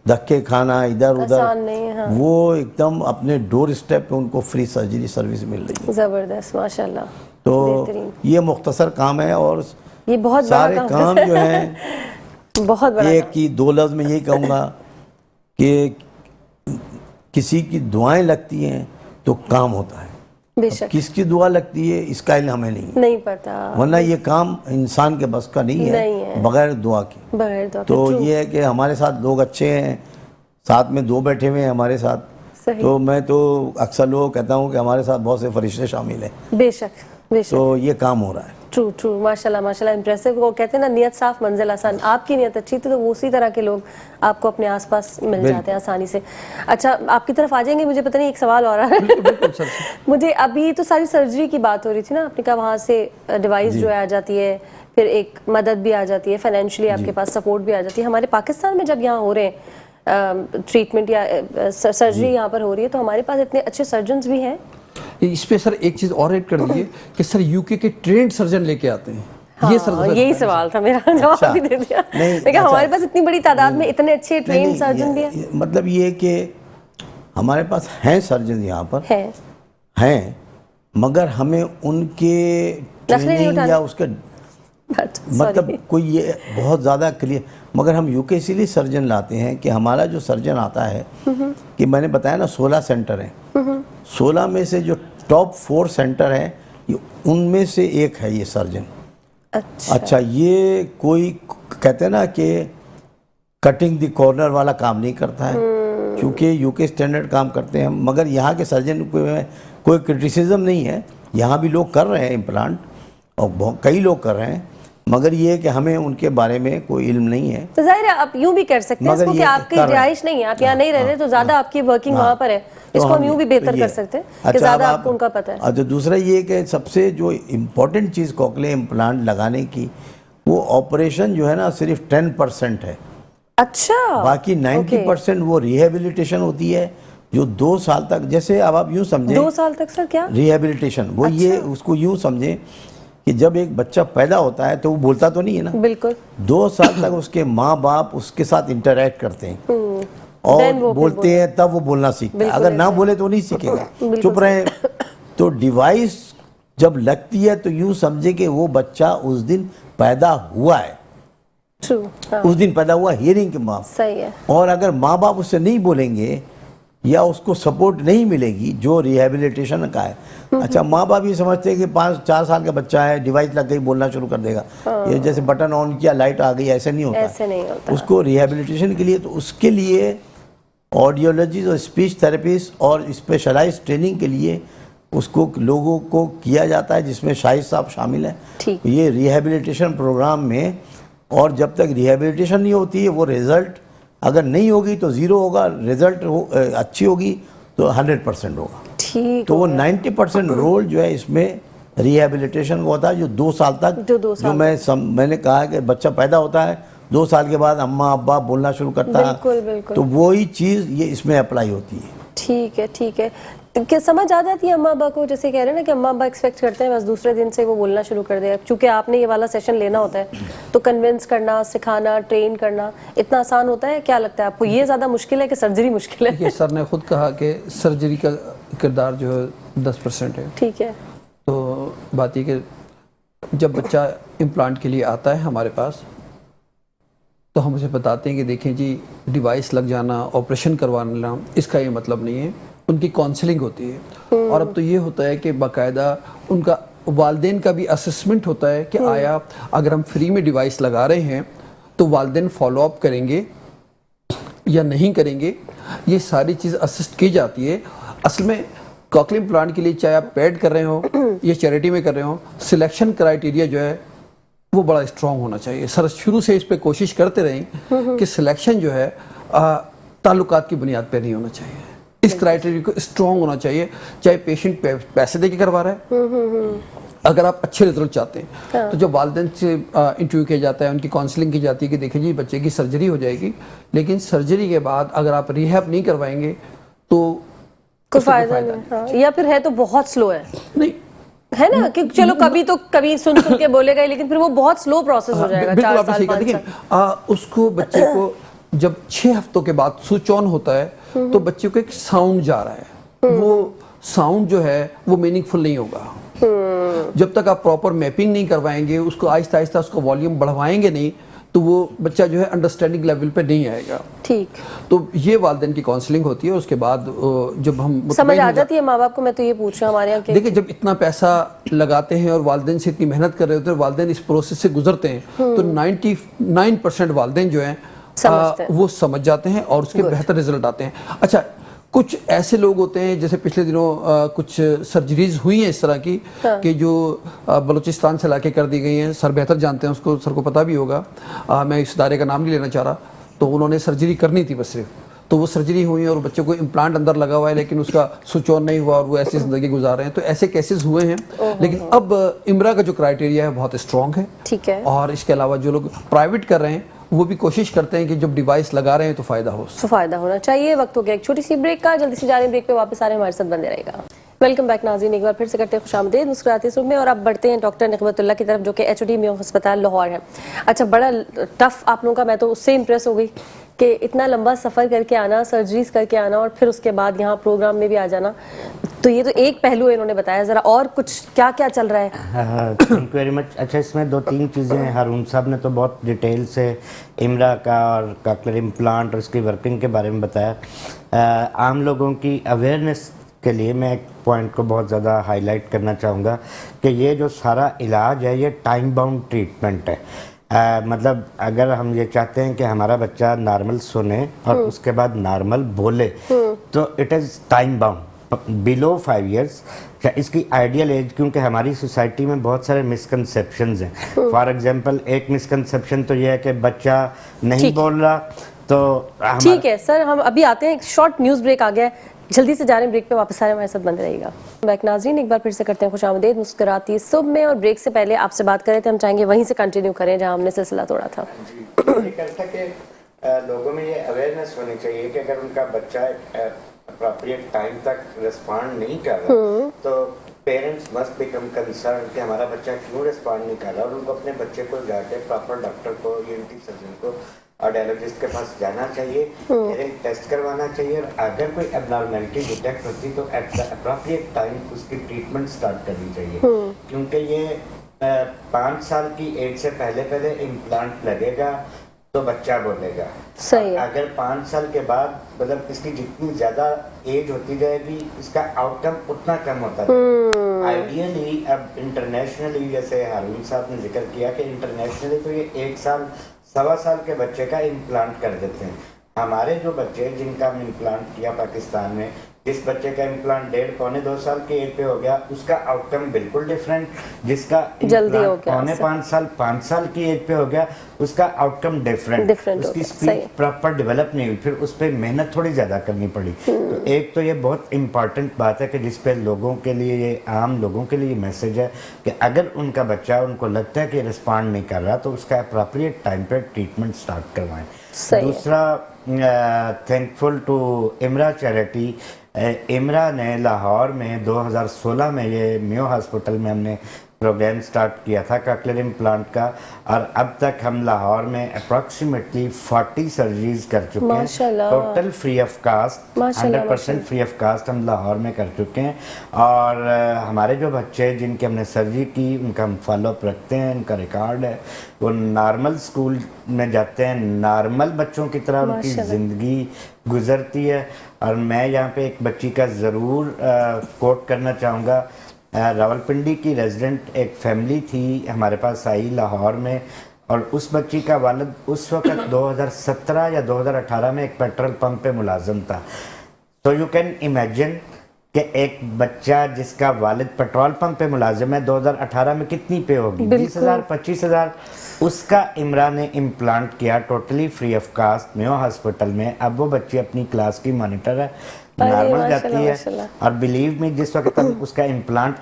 دھکے کھانا ادھر ادھر، وہ ایک دم اپنے ڈور اسٹیپ پہ ان کو فری سرجری سروس مل رہی ہے. زبردست، ماشاءاللہ. تو یہ مختصر کام ہے اور یہ بہت سارے کام جو ہیں بہت بڑا. ایک کی 2 لفظ میں یہی کہوں گا کہ کسی کی دعائیں لگتی ہیں تو کام ہوتا ہے. بے شک کس کی دعا لگتی ہے اس کا علم ہمیں نہیں پتا، ورنہ یہ کام انسان کے بس کا نہیں ہے بغیر دعا کے. بغیر دعا. تو یہ ہے کہ ہمارے ساتھ لوگ اچھے ہیں، ساتھ میں 2 بیٹھے ہوئے ہیں ہمارے ساتھ. تو میں تو اکثر لوگوں کہتا ہوں کہ ہمارے ساتھ بہت سے فرشتے شامل ہیں. بے شک بے شک. تو یہ کام ہو رہا ہے. ٹرو ماشاءاللہ ماشاءاللہ امپریسو. وہ کہتے ہیں نا نیت صاف منزل آسان. آپ کی نیت اچھی تھی تو اسی طرح کے لوگ آپ کو اپنے آس پاس مل جاتے ہیں آسانی سے. اچھا آپ کی طرف آ جائیں گے، مجھے پتہ نہیں ایک سوال اور آ رہا ہے مجھے. ابھی تو ساری سرجری کی بات ہو رہی تھی نا، آپ نے کہا وہاں سے ڈیوائس جو ہے آ جاتی ہے، پھر ایک مدد بھی آ جاتی ہے، فائنینشلی آپ کے پاس سپورٹ بھی آ جاتی ہے. ہمارے پاکستان میں جب یہاں ہو رہے ہیں ٹریٹمنٹ یا سرجری یہاں پر ہو رہی ہے تو ہمارے پاس اتنے اچھے سرجنز بھی ہیں. اس پہ سر ایک چیز اور ایڈ کر دیجیے کہ سر یو کے ٹرینڈ سرجن لے کے آتے ہیں. یہی سوال تھا میرا، جواب بھی دے دیا. لیکن ہمارے پاس اتنی بڑی تعداد میں اتنے اچھے ٹرینڈ سرجن بھی ہیں. مطلب یہ کہ ہمارے پاس ہیں سرجن یہاں پر ہیں، مگر ہمیں ان کے ٹریننگ یا اس کے مطلب کوئی یہ بہت زیادہ کلیئر، مگر ہم یو کے اسی لیے سرجن لاتے ہیں کہ ہمارا جو سرجن آتا ہے کہ میں نے بتایا نا 16 سینٹر ہیں، 16 میں سے جو ٹاپ 4 سینٹر ہیں ان میں سے ایک ہے یہ سرجن. اچھا یہ کوئی کہتے ہیں نا کہ کٹنگ دی کارنر والا کام نہیں کرتا ہے، چونکہ یو کے اسٹینڈرڈ کام کرتے ہیں. مگر یہاں کے سرجن کوئی کرٹیسزم نہیں ہے، یہاں بھی لوگ کر رہے ہیں امپلانٹ اور کئی لوگ کر رہے ہیں، مگر یہ کہ ہمیں ان کے بارے میں کوئی علم نہیں ہے. تو ظاہر ہے آپ یوں بھی کر سکتے ہیں اس کو کہ آپ کی رہائش نہیں ہے، آپ یہاں نہیں رہ رہے تو زیادہ آپ کی ورکنگ وہاں پر ہے، اس کو ہم یوں بھی بہتر کر سکتے ہیں کہ زیادہ آپ کو ان کا پتہ ہے. اچھا دوسرا یہ کہ سب سے جو امپورٹنٹ چیز کوکلیئر امپلانٹ لگانے کی، وہ آپریشن جو ہے نا صرف 10% ہے. اچھا باقی 90% وہ ریہیبلیٹیشن ہوتی ہے جو 2 سال تک، جیسے اب آپ یوں سمجھیں 2 سال تک سر کیا ریہیبلیٹیشن، وہ یہ اس کو یوں سمجھیں کہ جب ایک بچہ پیدا ہوتا ہے تو وہ بولتا تو نہیں ہے نا، بالکل 2 سال تک اس کے ماں باپ اس کے ساتھ انٹریکٹ کرتے ہیں اور بولتے ہیں، تب وہ بولنا سیکھتا ہے. اگر نہ بولے تو نہیں سیکھے گا، چپ رہے. تو ڈیوائس جب لگتی ہے تو یوں سمجھے کہ وہ بچہ اس دن پیدا ہوا ہے. ट्रू, हाँ, उस दिन पैदा हुआ हियरिंग के माँ, सही है, और अगर माँ बाप उससे नहीं बोलेंगे या उसको सपोर्ट नहीं मिलेगी जो रिहेबिलिटेशन का है। अच्छा, माँ बाप ये समझते हैं कि 5-4 साल का बच्चा है, डिवाइस लग गई बोलना शुरू कर देगा, ये जैसे बटन ऑन किया लाइट आ गई, ऐसे नहीं होता। ऐसे नहीं होता। उसको रिहेबिलिटेशन के लिए, तो उसके लिए ऑडियोलॉजिस्ट और स्पीच थेरेपिस्ट और स्पेशलाइज्ड ट्रेनिंग के लिए उसको लोगों को किया जाता है, जिसमें शाहिद साहब शामिल हैं ठीक। ये रिहेबिलिटेशन प्रोग्राम में। और जब तक रिहेबिलिटेशन नहीं होती है, वो रिजल्ट अगर नहीं होगी तो 0 होगा, रिजल्ट अच्छी होगी तो 100% होगा। ठीक, तो वो 90% रोल जो है इसमें रिहेबिलिटेशन का होता है, जो 2 साल तक, जो 2 साल मैंने कहा है कि बच्चा पैदा होता है 2 साल के बाद अम्मा अब्बा बोलना शुरू करता है, बिल्कुल बिल्कुल, तो वही चीज़ ये इसमें अप्लाई होती है। ठीक है, ठीक है। क्या समझ आ जाती है अम्मा अब्बा को, जैसे कह रहे हैं ना कि अम्मा अब्बा एक्सपेक्ट करते हैं बस दूसरे दिन से वो बोलना शुरू कर देगा, क्योंकि आपने ये वाला सेशन लेना होता है, तो कन्विंस करना, सिखाना, ट्रेन करना इतना आसान होता है? क्या लगता है आपको, ये ज़्यादा मुश्किल है कि सर्जरी मुश्किल है? ये सर ने खुद कहा कि सर्जरी का किरदार जो है 10% है। ठीक है, तो बात ये कि जब बच्चा इम्प्लांट के लिए आता है हमारे पास, तो हम उसे बताते हैं कि देखें जी, डिवाइस लग जाना, ऑपरेशन करवाना, इसका ये मतलब नहीं है, उनकी काउंसलिंग होती है। और अब तो ये होता है कि बाकायदा उनका वालिदैन का भी असेसमेंट होता है कि आया अगर हम फ्री में डिवाइस लगा रहे हैं तो वालिदैन फॉलो अप करेंगे या नहीं करेंगे, ये सारी चीज़ असिस्ट की जाती है। असल में कॉकलियर इम्प्लांट के लिए चाहे आप पेड कर रहे हो या चैरिटी में कर रहे हो, सिलेक्शन क्राइटेरिया जो है वो बड़ा स्ट्रॉन्ग होना चाहिए। सर शुरू से इस पे कोशिश करते रहें कि सिलेक्शन जो है ताल्लुकात की बुनियाद पे नहीं होना चाहिए, इस क्राइटेरिया को स्ट्रॉन्ग होना चाहिए। चाहे पेशेंट पैसे दे के करवा रहा है, अगर आप अच्छे रिजल्ट चाहते हैं तो जब वालिदैन से इंटरव्यू किया जाता है, उनकी काउंसलिंग की जाती है कि देखिए जी बच्चे की सर्जरी हो जाएगी, लेकिन सर्जरी के बाद अगर आप रिहैब नहीं करवाएंगे तो कोई फायदा नहीं, हाँ, या फिर है तो बहुत स्लो है, नहीं है ना, कि चलो कभी सुन के बोलेगा, लेकिन फिर वो बहुत स्लो प्रोसेस हो जाएगा। 4 साल 5 साल उसको बच्चे को जब 6 हफ्तों के बाद स्विच ऑन होता है तो बच्चे को एक साउंड जा रहा है, वो साउंड जो है वो मीनिंगफुल नहीं होगा जब तक आप प्रॉपर मैपिंग नहीं करवाएंगे, उसको आहिस्ता आहिस्ता उसका वॉल्यूम बढ़वाएंगे नहीं, तो वो बच्चा जो है अंडरस्टैंडिंग लेवल पे नहीं आएगा। ठीक, तो ये वालिदैन की काउंसलिंग होती है। उसके बाद जब हम समझ आ जाती है माँ बाप को। मैं तो ये पूछ रहा हूँ हमारे यहाँ के, देखिए, जब इतना पैसा लगाते हैं और वालिदैन से इतनी मेहनत कर रहे होते हैं, वालिदैन इस प्रोसेस से गुजरते हैं, तो 99% वालिदैन जो हैं वो समझ जाते हैं और उसके बेहतर रिजल्ट आते हैं। अच्छा, कुछ ऐसे लोग होते हैं, जैसे पिछले दिनों कुछ सर्जरीज हुई हैं इस तरह की कि जो बलूचिस्तान से लाके कर दी गई हैं। सर बेहतर जानते हैं उसको, सर को पता भी होगा, मैं इस इदारे का नाम नहीं लेना चाह रहा। तो उन्होंने सर्जरी करनी थी बस सिर्फ, तो वो सर्जरी हुई है और बच्चे को इम्प्लांट अंदर लगा हुआ है, लेकिन उसका स्विच ऑन नहीं हुआ और वो ऐसी जिंदगी गुजार रहे हैं। तो ऐसे केसेस हुए हैं, लेकिन अब इमरा का जो क्राइटेरिया है बहुत स्ट्रॉन्ग है। ठीक है, और इसके अलावा जो लोग प्राइवेट कर रहे हैं वो भी कोशिश करते हैं कि जब डिवाइस लगा रहे हैं तो फायदा हो, तो फायदा होना चाहिए। वक्त हो गया एक छोटी सी ब्रेक का, जल्दी से जा रहे हैं ब्रेक पे, वापस आ रहे हैं, हमारे साथ बंदे रहेगा। वेलकम बैक नाज़रीन, एक बार फिर से करते हैं खुशामदीद मुस्कुराते सुबह में, और अब बढ़ते हैं डॉक्टर निकबतुल्लाह की तरफ, जो कि HOD म्यूफ अस्पताल लाहौर है। अच्छा, बड़ा टफ आप लोगों का, मैं तो उससे इम्प्रेस हो गई कि इतना लंबा सफ़र करके आना, सर्जरीज करके आना और फिर उसके बाद यहाँ प्रोग्राम में भी आ जाना। तो ये तो एक पहलू है, इन्होंने बताया, ज़रा और कुछ क्या क्या चल रहा है? Thank you very much. अच्छा, इसमें 2-3 चीज़ें हैं। हारून साहब ने तो बहुत डिटेल से इमरा का और कॉकलियर इम्प्लांट और उसकी वर्किंग के बारे में बताया। आम लोगों की अवेयरनेस के लिए मैं एक पॉइंट को बहुत ज़्यादा हाईलाइट करना चाहूँगा कि ये जो सारा इलाज है ये टाइम बाउंड ट्रीटमेंट है। मतलब अगर हम ये चाहते हैं कि हमारा बच्चा नॉर्मल सुने और उसके बाद नॉर्मल बोले, तो it is time bound below 5 years. इसकी आइडियल एज, क्योंकि हमारी सोसाइटी में बहुत सारे मिसकंसेप्शंस हैं। फॉर एग्जांपल, एक मिसकंसेप्शन तो ये है कि बच्चा नहीं बोल रहा तो ठीक है सर, हम अभी आते हैं, एक शॉर्ट न्यूज़ ब्रेक आ गया है, जल्दी से जा रहे हैं ब्रेक पे, वापस आ रहे हैं, हमारे साथ बंद रहेगा। बैक नाज़रीन, एक बार फिर से करते हैं खुशामदीद मुस्कुराती सुबह में, और ब्रेक से पहले आपसे बात कर रहे थे, हम चाहेंगे वहीं से कंटिन्यू करें जहां हमने सिलसिला तोड़ा था। लोगों में ये अवेयरनेस होनी चाहिए कि अगर उनका बच्चा अप्रोप्रिएट टाइम तक रिस्पॉन्ड नहीं कर रहा तो पेरेंट्स मस्ट बिकम कंसर्न कि हमारा बच्चा क्यों रिस्पॉन्ड नहीं कर रहा, और उनको अपने बच्चे को जाके प्रॉपर डॉक्टर को, ENT सर्जन को, ऑडियोलॉजिस्ट के पास जाना चाहिए, हेयरिंग टेस्ट करवाना चाहिए, और अगर कोई एबनॉर्मेलिटी डिटेक्ट होती तो एट द अप्रोप्रिएट टाइम उसकी ट्रीटमेंट स्टार्ट करनी चाहिए। क्योंकि ये 5 साल की एज से पहले इम्प्लांट लगेगा तो बच्चा बोलेगा। सही है। अगर 5 साल के बाद मतलब इसकी जितनी ज़्यादा एज होती जाएगी इसका आउटकम उतना कम होता है। आइडियली अब इंटरनेशनली, जैसे हारून साहब ने जिक्र किया कि इंटरनेशनली तो ये 1 साल 1.25 साल के बच्चे का इम्प्लांट कर देते हैं। हमारे जो बच्चे जिनका हम इम्प्लांट किया पाकिस्तान में, जिस बच्चे का इम्प्लांट 1.5-2 साल की एज पे हो गया उसका आउटकम बिल्कुल डिफरेंट, जिसका जल्दी हो इम्प्लांट गया, 5 साल की एज पे हो गया उसका आउटकम डिफरेंट हो उसकी गया, स्पीच सही। प्रॉपर डेवलप नहीं हुई, फिर उस पर मेहनत थोड़ी ज़्यादा करनी पड़ी। तो एक तो ये बहुत इम्पॉर्टेंट बात है कि जिस पे लोगों के लिए, ये आम लोगों के लिए मैसेज है कि अगर उनका बच्चा, उनको लगता है कि रिस्पॉन्ड नहीं कर रहा तो उसका अप्रोप्रिएट टाइम पे ट्रीटमेंट स्टार्ट करवाएं। सही है। दूसरा, थैंकफुल टू इमरा चैरिटी। इमरा ने लाहौर में 2016 में ये मेयो हॉस्पिटल में हमने प्रोग्राम स्टार्ट किया था कॉकलियर इम्प्लांट का, और अब तक हम लाहौर में अप्रॉक्सीमेटली 40 सर्जरीज कर चुके हैं, माशाल्लाह। टोटल फ्री ऑफ कास्ट, माशाल्लाह, 100% फ्री ऑफ कास्ट हम लाहौर में कर चुके हैं। और हमारे जो बच्चे जिनकी हमने सर्जरी की उनका हम फॉलोअप रखते हैं, उनका रिकॉर्ड है, वो नॉर्मल स्कूल में जाते हैं, नॉर्मल बच्चों की तरह उनकी ज़िंदगी गुजरती है। और मैं यहाँ पे एक बच्ची का ज़रूर कोट करना चाहूँगा। रावलपिंडी की रेजिडेंट एक फैमिली थी हमारे पास आई लाहौर में, और उस बच्ची का वालिद उस वक्त 2017 या 2018 में एक पेट्रोल पंप पे मुलाजिम था। तो यू कैन इमेजिन कि एक बच्चा जिसका वालिद पेट्रोल पंप पे मुलाजिम है 2018 में कितनी पे होगी, 20,000 25,000। उसका इमरा ने इम्प्लांट किया totally free of cost Mayo hospital में। अब वो बच्ची अपनी क्लास की मॉनिटर है, नॉर्मल जाती है। और बिलीव मी, जिस वक्त हम उसका इम्प्लांट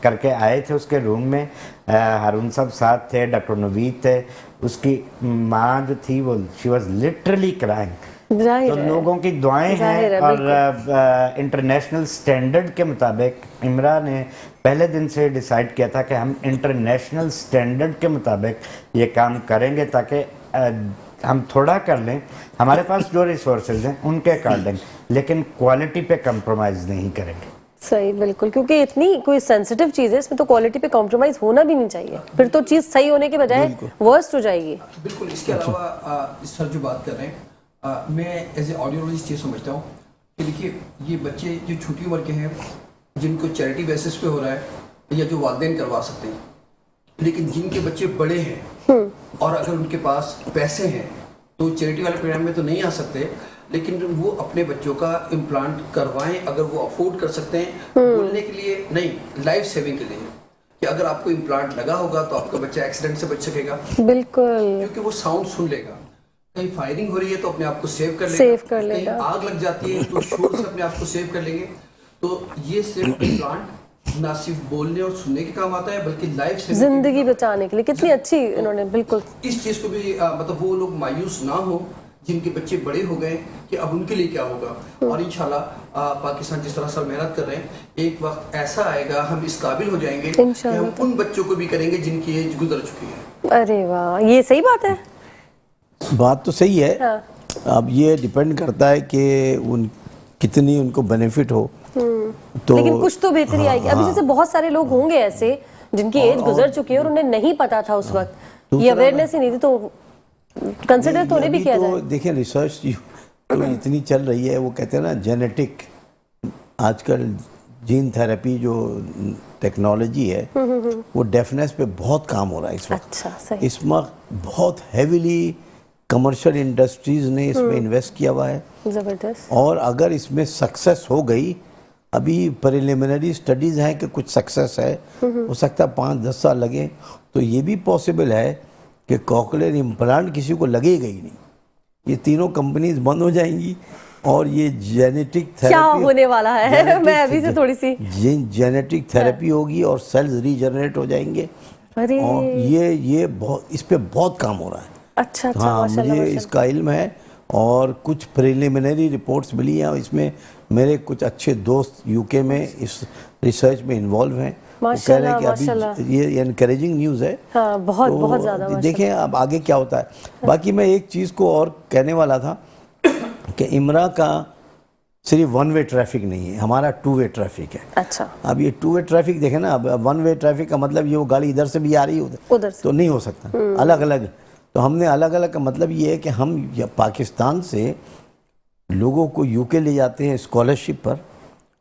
करके आए थे उसके रूम में हारून साहब साथ थे, डॉक्टर नवीद थे, उसकी माँ जो थी वो शी वॉज लिटरली क्राइंग। तो लोगों की दुआएं हैं। और इंटरनेशनल स्टैंडर्ड के मुताबिक इमरा ने पहले दिन से डिसाइड किया था कि हम इंटरनेशनल स्टैंडर्ड के मुताबिक ये काम करेंगे, ताकि हम थोड़ा कर लें, हमारे पास जो रिसोर्सेज हैं उनके अकॉर्डिंग, लेकिन क्वालिटी पे कंप्रोमाइज़ नहीं करेंगे। सही, बिल्कुल, क्योंकि इतनी कोई सेंसिटिव चीज़ है इसमें तो क्वालिटी पे कॉम्प्रोमाइज़ होना भी नहीं चाहिए, फिर तो चीज़ सही होने के बजाय वर्स्ट हो जाएगी। बिल्कुल। इसके अलावा इस सर जो बात कर रहे हैं, मैं एज ए ऑडियोलॉजिस्ट ये समझता हूँ कि देखिए ये बच्चे जो छोटी उम्र के हैं जिनको चैरिटी बेसिस पे हो रहा है या जो वालिदैन करवा सकते हैं, लेकिन जिनके बच्चे बड़े हैं और अगर उनके पास पैसे हैं तो चैरिटी वाले प्रोग्राम में तो नहीं आ सकते, लेकिन वो अपने बच्चों का इम्प्लांट करवाएं अगर वो अफोर्ड कर सकते हैं। बोलने के लिए नहीं, लाइफ सेविंग के लिए, कि अगर आपको इम्प्लांट लगा होगा तो आपका बच्चा एक्सीडेंट से बच सकेगा, बिल्कुल, क्योंकि वो साउंड सुन लेगा। कहीं फायरिंग हो रही है तो अपने आप को सेव कर लेगा, कहीं आग लग जाती है तो शोर से अपने आप को सेव कर लेंगे। तो ये सिर्फ इम्प्लांट ना सिर्फ बोलने और सुनने के काम आता है बल्कि लाइफ से जिंदगी बचाने के लिए कितनी अच्छी इन्होंने, बिल्कुल इस चीज़ को भी मतलब वो लोग मायूस ना हो जिनके बच्चे बड़े हो गए कि अब उनके लिए क्या होगा। और इंशाल्लाह पाकिस्तान जिस तरह से मेहनत कर रहे हैं, एक वक्त ऐसा आएगा हम इस काबिल हो जाएंगे कि हम उन बच्चों को भी करेंगे जिनकी एज गुजर चुकी है। अरे वाह, ये सही बात है। बात तो सही है। हाँ। अब ये डिपेंड करता है कि उन कितनी उनको बेनिफिट हो, तो लेकिन कुछ तो बेहतरी आएगी। अभी जैसे बहुत सारे लोग होंगे ऐसे जिनकी एज गुजर चुकी है और उन्हें नहीं पता था उस वक्त, ये अवेयरनेस ही नहीं थी, तो कंसिडर तो उन्हें भी किया जाए। देखिए रिसर्च तो इतनी चल रही है, वो कहते हैं ना जेनेटिक, आजकल जीन थेरेपी जो टेक्नोलॉजी है वो डेफनेस पे बहुत काम हो रहा है इस वक्त। अच्छा, सही। इस वक्त बहुत हैविली कमर्शियल इंडस्ट्रीज ने इसमें इन्वेस्ट किया हुआ है, जबरदस्त। और अगर इसमें सक्सेस हो गई, अभी प्रिलिमिनरी स्टडीज़ हैं कि कुछ सक्सेस है, हो सकता है 5-10 साल लगे, तो ये भी पॉसिबल है कि कॉकलियर इम्प्लांट किसी को लगेगा ही नहीं, ये तीनों कंपनीज बंद हो जाएंगी और ये जेनेटिक थेरेपी क्या होने वाला है मैं अभी से थोड़ी सी जेनेटिक थेरेपी होगी और सेल्स रीजनरेट हो जाएंगे। अरे और ये बहुत, इस पे बहुत काम हो रहा है। अच्छा, हाँ, मुझे इसका इल्म है और कुछ प्रिलिमिनरी रिपोर्ट्स मिली हैं। इसमें मेरे कुछ अच्छे दोस्त यूके में इस रिसर्च में इन्वॉल्व हैं, वो कह रहे हैं कि अभी ये एनकरेजिंग न्यूज़ है। हाँ, बहुत तो बहुत ज़्यादा। देखें अब आगे क्या होता है। बाकी मैं एक चीज़ को और कहने वाला था कि इमरा का सिर्फ वन वे ट्रैफिक नहीं है, हमारा टू वे ट्रैफिक है। अच्छा, अब ये टू वे ट्रैफिक देखें ना, अब वन वे ट्रैफिक का मतलब ये वो गाड़ी इधर से भी आ रही है उधर से तो नहीं हो सकता, अलग अलग। तो हमने अलग अलग का मतलब ये है कि हम पाकिस्तान से लोगों को यूके ले जाते हैं स्कॉलरशिप पर,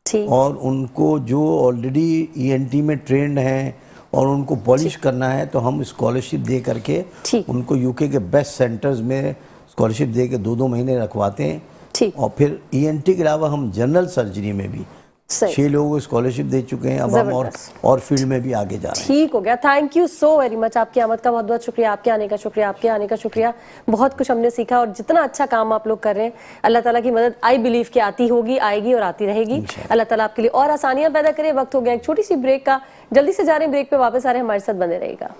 ठीक, और उनको जो ऑलरेडी ईएनटी में ट्रेंड हैं और उनको पॉलिश करना है, तो हम स्कॉलरशिप दे करके ठीक। उनको यूके के बेस्ट सेंटर्स में स्कॉलरशिप दे के 2-2 महीने रखवाते हैं। ठीक, और फिर ईएनटी के अलावा हम जनरल सर्जरी में भी सही, 6 लोगों को स्कॉलरशिप दे चुके हैं। अब हम जबरदस्त। और फील्ड में भी आगे जा रहे हैं। ठीक हो गया। Thank you so very much. आपकी आमद का बहुत बहुत शुक्रिया, आपके आने का शुक्रिया, आपके आने का शुक्रिया। बहुत कुछ हमने सीखा, और जितना अच्छा काम आप लोग कर रहे हैं, अल्लाह ताला की मदद आई बिलीव कि आती होगी, आएगी और आती रहेगी। अल्लाह ताला आपके लिए और आसानियां पैदा करे। वक्त हो गया एक छोटी सी ब्रेक का, जल्दी से जा रहे हैं ब्रेक पे, वापस आ रहे हैं, हमारे साथ बने रहेगा।